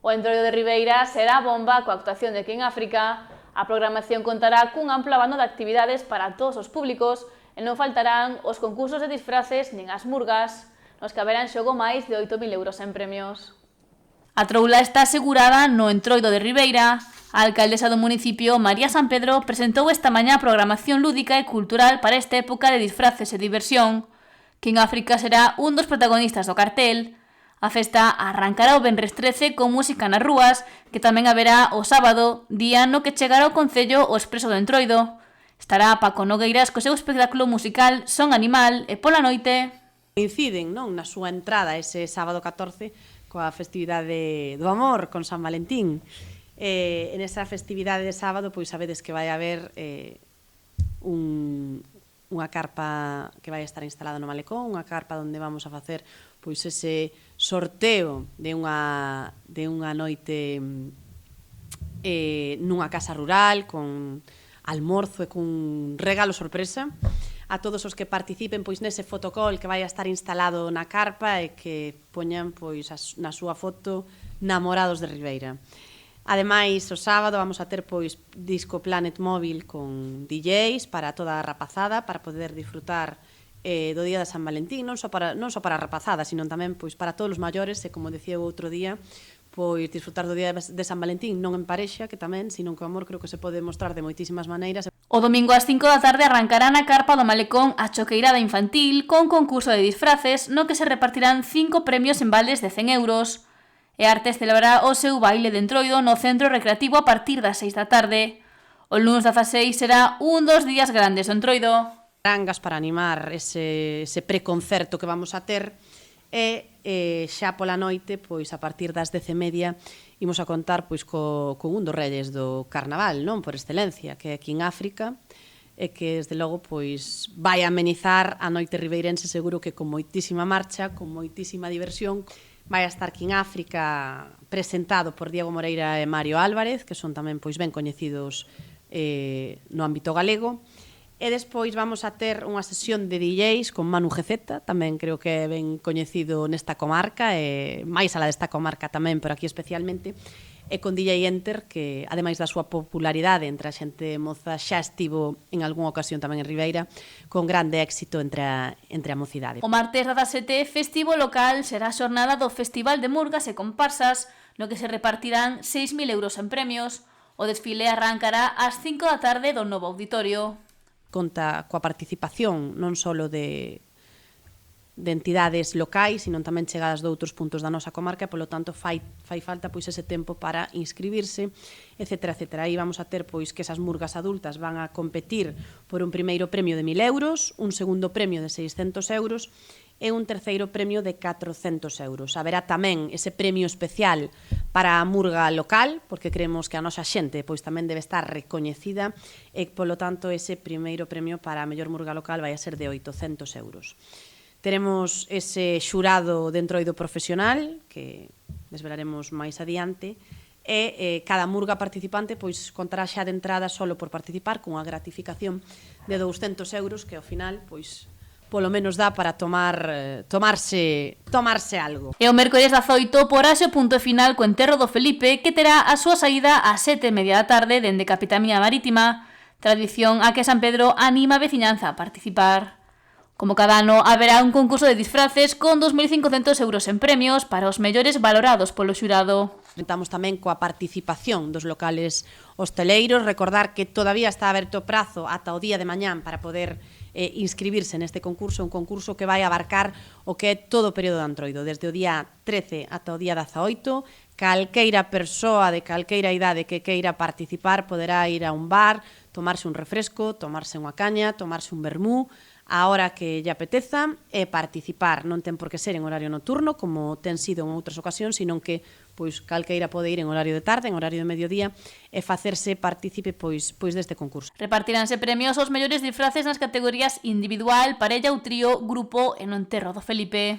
O Entroido de Ribeira será bomba coa actuación de King África. A programación contará cun amplo abano de actividades para todos os públicos e non faltarán os concursos de disfraces nin as murgas, nos que haberán xogo máis de 8.000 euros en premios. A troula está asegurada no Entroido de Ribeira. A alcaldesa do municipio, María San Pedro, presentou esta mañá a programación lúdica e cultural para esta época de disfraces e diversión. King África será un dos protagonistas do cartel. A festa arrancará o venres 13 con música nas rúas, que tamén haberá o sábado, día no que chegará ao concello o Expreso do Entroido. Estará Paco Nogueiras co seu espectáculo musical Son Animal e pola noite coinciden, non, na súa entrada ese sábado 14 coa festividade do amor con San Valentín. En esa festividade de sábado, pois sabedes que vai haber unha carpa que vai estar instalada no Malecón, unha carpa onde vamos a facer pois ese sorteo de unha noite nunha casa rural con almorzo e cun regalo sorpresa a todos os que participen pois nese fotocall que vai a estar instalado na carpa e que poñan pois na súa foto Namorados de Ribeira. Ademais, o sábado vamos a ter pois Disco Planet móvil con DJs para toda a rapazada para poder disfrutar do día de San Valentín, non só para a rapazada, sino tamén pois para todos os maiores e como decía o outro día, pois disfrutar do día de San Valentín non en parexa, que tamén, sino que o amor creo que se pode mostrar de moitísimas maneiras. O domingo ás 5 da tarde arrancará na carpa do Malecón a choqueirada infantil con concurso de disfraces no que se repartirán 5 premios en vales de 100 euros. E Artes celebrará o seu baile de Entroido no centro recreativo a partir das 6 da tarde. O lunes 16 será un dos días grandes do Entroido. Rangas para animar ese preconcerto que vamos a ter e xa pola noite, pois a partir das 10:30 imos a contar pois con un dos reyes do carnaval, non, por excelencia, que é King África e que desde logo pois vai amenizar a noite ribeirense seguro que con moitísima marcha, con moitísima diversión. Vai a estar King África presentado por Diego Moreira e Mario Álvarez, que son tamén pois ben coñecidos no ámbito galego. E despois vamos a ter unha sesión de DJs con Manu GZ, tamén creo que é ben coñecido nesta comarca, e máis alá desta comarca tamén, pero aquí especialmente, e con DJ Enter, que ademais da súa popularidade entre a xente moza xa estivo en algunha ocasión tamén en Ribeira, con grande éxito entre a mocidade. O martes 17, festivo local, será a xornada do Festival de Murgas e Comparsas, no que se repartirán 6.000 euros en premios. O desfile arrancará ás 5 da tarde do novo auditorio. Conta coa participación non só de entidades locais, sino tamén chegadas de outros puntos da nosa comarca, e polo tanto fai falta pois ese tempo para inscribirse, etcétera, etcétera. Aí vamos a ter pois que esas murgas adultas van a competir por un primeiro premio de 1.000 euros, un segundo premio de 600 euros e un terceiro premio de 400 euros. Haberá tamén ese premio especial para a murga local, porque creemos que a nosa xente pois tamén debe estar recoñecida e, polo tanto, ese primeiro premio para a mellor murga local vai a ser de 800 euros. Teremos ese xurado de Entroido profesional, que desvelaremos máis adiante, e cada murga participante pois contará xa de entrada solo por participar cunha gratificación de 200 euros, que ao final pois polo menos dá para tomarse algo. E o mércores 18 porase o punto final co enterro do Felipe, que terá a súa saída ás 7:30 da tarde dende Capitanía Marítima, tradición a que San Pedro anima a veciñanza a participar. Como cada ano, haberá un concurso de disfraces con 2.500 euros en premios para os mellores valorados polo xurado. Contamos tamén coa participación dos locales hosteleiros, recordar que todavía está aberto prazo ata o día de mañán para poder inscribirse neste concurso, un concurso que vai abarcar o que é todo o período de Entroido, desde o día 13 ata o día 18, calqueira persoa de calqueira idade que queira participar poderá ir a un bar, tomarse un refresco, tomarse unha caña, tomarse un vermú, a hora que lle apeteza e participar. Non ten por que ser en horario nocturno, como ten sido en outras ocasións, sino que pois calqueira pode ir en horario de tarde, en horario de mediodía, e facerse partícipe pois deste concurso. Repartiránse premios aos mellores disfraces nas categorías individual, parella ou trío, grupo e no enterro do Felipe.